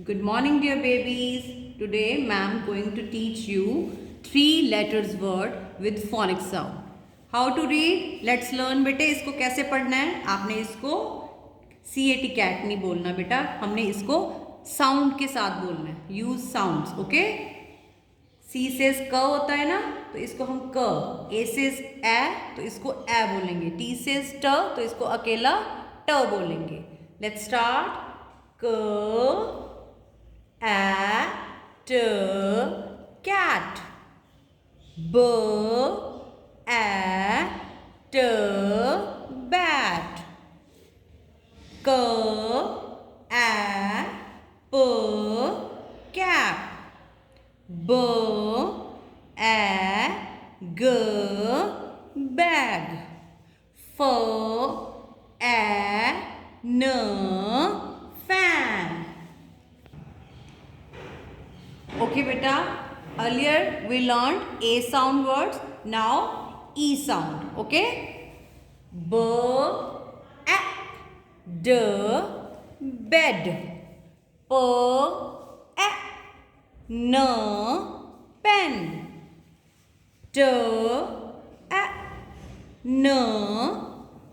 Good morning, dear babies. Today, ma'am going to teach you 3 letters word with phonic sound. How to read? Let's learn बेटे इसको कैसे पढ़ना है. आपने इसको CAT cat नहीं बोलना बेटा. हमने इसको sound के साथ बोलना है. Use sounds, okay? C says क होता है ना, तो इसको हम क. A says ए, तो इसको ए बोलेंगे. T says ट, तो इसको अकेला ट बोलेंगे. Let's start. क at cat. B at bat. K at cap. B at bag. F at fan. Okay beta, earlier we learned A sound words, now E sound, okay? B, A, D, bed. P, A, N, pen. T, A, N,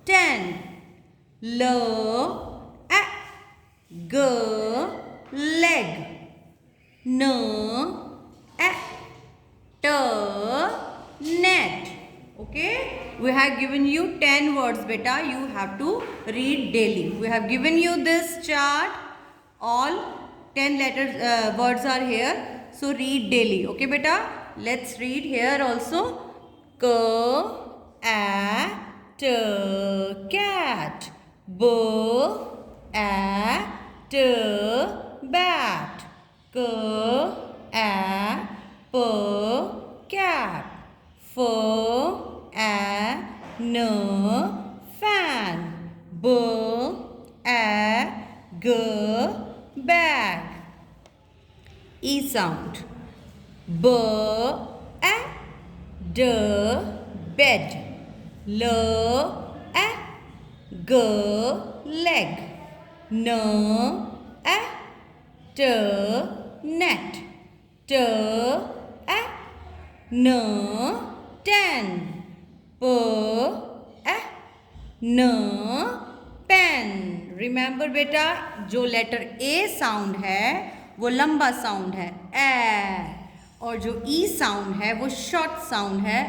ten. L, A, G, leg. N, A, T, net. Okay, we have given you 10 words beta. You have to read daily. We have given you this chart. All 10 letters words are here. So read daily. Okay beta. Let's read here also. Cat, cat. B, at bat. K a p cap. F a n fan. B a g bag. E sound. B a d bed. L a g leg. N a t net. T a n ten. P a n pen. Remember बेटा, जो letter A sound है वो लंबा sound है ए, और जो E sound है वो शॉर्ट साउंड है